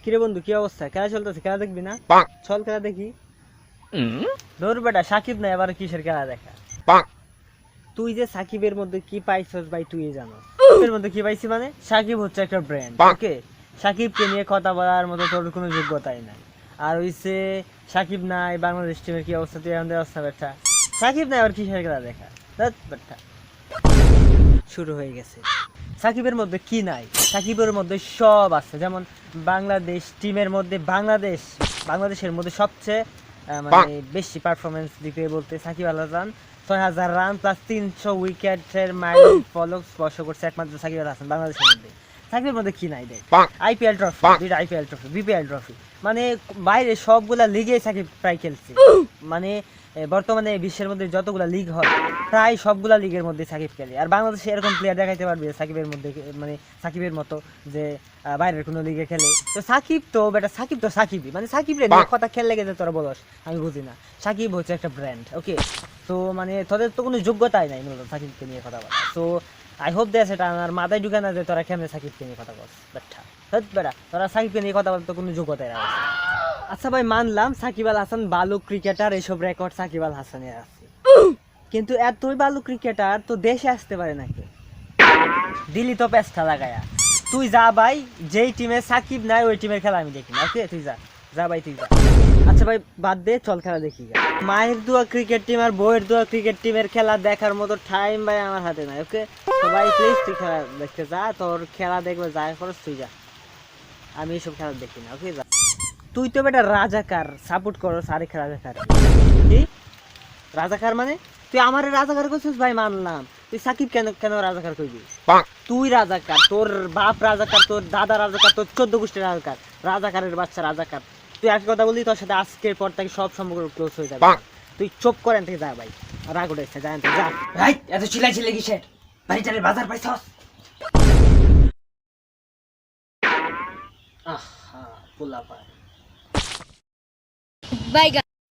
কিরে বন্ধু, কি অবস্থা? খেলা চলতেছে, খেলা দেখবি না? চল খেলা দেখি। ধর বেটা, সাকিব না এবার কিসের খেলা দেখা? তুই যে সাকিবের মধ্যে কি পাইছস ভাই তুই জানো। এর মধ্যে কি পাইছি মানে, সাকিব হচ্ছে একটা ব্র্যান্ড, ওকে? সাকিবকে নিয়ে কথা বলার মতো তোর কোনো যোগ্যতাই নাই। আর হইছে সাকিব নাই, বাংলাদেশ টিমের কি অবস্থা তুই আমাদের অবস্থা বেটা। সাকিব নাই আবার কিসের খেলা দেখা? বেটা শুরু হয়ে গেছে। সাকিবের মধ্যে কি নাই? সাকিবের মধ্যে সব আছে। যেমন বাংলাদেশ টিমের মধ্যে বাংলাদেশের মধ্যে সবচেয়ে মানে বেশি পারফরমেন্স দিকে বলতে সাকিব আল হাসান ৬,০০০ রান প্লাস ৩০০ উইকেটের মাইল ফলক স্পর্শ করছে একমাত্র সাকিব আল হাসান বাংলাদেশের মধ্যে। সাকিবের মধ্যে কি নাই দেখ? আইপিএল ট্রফি, দুইটা আইপিএল ট্রফি, বিপিএল ট্রফি, মানে বাইরে সবগুলা লিগে সাকিব প্রায় খেলছে। মানে বর্তমানে বিশ্বের মধ্যে যতগুলা লিগ হয় প্রায় সবগুলা লিগের মধ্যে সাকিব খেলে। আর বাংলাদেশে এরকম প্লেয়ার দেখাইতে পারবে সাকিবের মধ্যে, মানে সাকিবের মতো যে বাইরের কোনো লিগে খেলে? তো সাকিব তো বেটা, সাকিব তো সাকিবই, মানে সাকিবের নিয়ে কথা খেললে গেছে তোরা বলস, আমি বুঝি না। সাকিব হচ্ছে একটা ব্র্যান্ড, ওকে? তো মানে তোদের তো কোনো যোগ্যতাই নাই মূলত সাকিবকে নিয়ে কথা বলা। তো আই হোপ দেয় সেটা আমার মাথায় ঢুকে না যে তোরা কেমনে সাকিবকে নিয়ে কথা বলস। বেটা বেটা, তোরা সাকিবকে নিয়ে কথা বলতে কোনো যোগ্যতাই না। আচ্ছা ভাই, মানলাম সাকিব আল হাসান ভালো ক্রিকেটার, এসব রেকর্ড সাকিব আল হাসানের আছে, কিন্তু এতই ভালো ক্রিকেটার তো দেশে আসতে পারে নাকি? দিলি তো পেস্টা লাগায়া। তুই যা ভাই, যেই টিমে সাকিব নাই ওই টিমের খেলা আমি দেখি না, ওকে? তুই যা, যা ভাই তুই যা। আচ্ছা ভাই বাদ দে, চল খেলা দেখি। মায়ের দোয়া ক্রিকেট টিম আর বউয়ের দোয়া ক্রিকেট টিমের খেলা দেখার মতো টাইম ভাই আমার হাতে নাই, ওকে? তো ভাই প্লিজ তুই খেলা দেখতে যা, তোর খেলা দেখবে যা খরচ তুই যা, আমি এইসব খেলা দেখি না, ওকে? যা। তুই তো বেটা রাজাকার সাপোর্ট করস আরেক রাজাকার। কি রাজাকার মানে? তুই আমার রাজাকার করছিস ভাই, মানলাম। তুই সাকিব কেন কেন রাজাকার করবি? তুই রাজাকার, তোর বাপ রাজাকার, তোর দাদা রাজাকার, তোর ১৪ গোষ্ঠীর রাজাকার, রাজাকারের বাচ্চা রাজাকার। তুই এক কথা বললি, তোর সাথে আজকের পর থেকে সব সম্পর্ক ক্লোজ হয়ে যাবে। তুই চুপ করেন থেকে যা ভাই, রাগ উঠেছে, যা যা। ভাই এত চিল্লাই চিল্লাই কিসের? বাড়িটারে বাজার পাইছস? আহা পোলা পায়। Bye guys.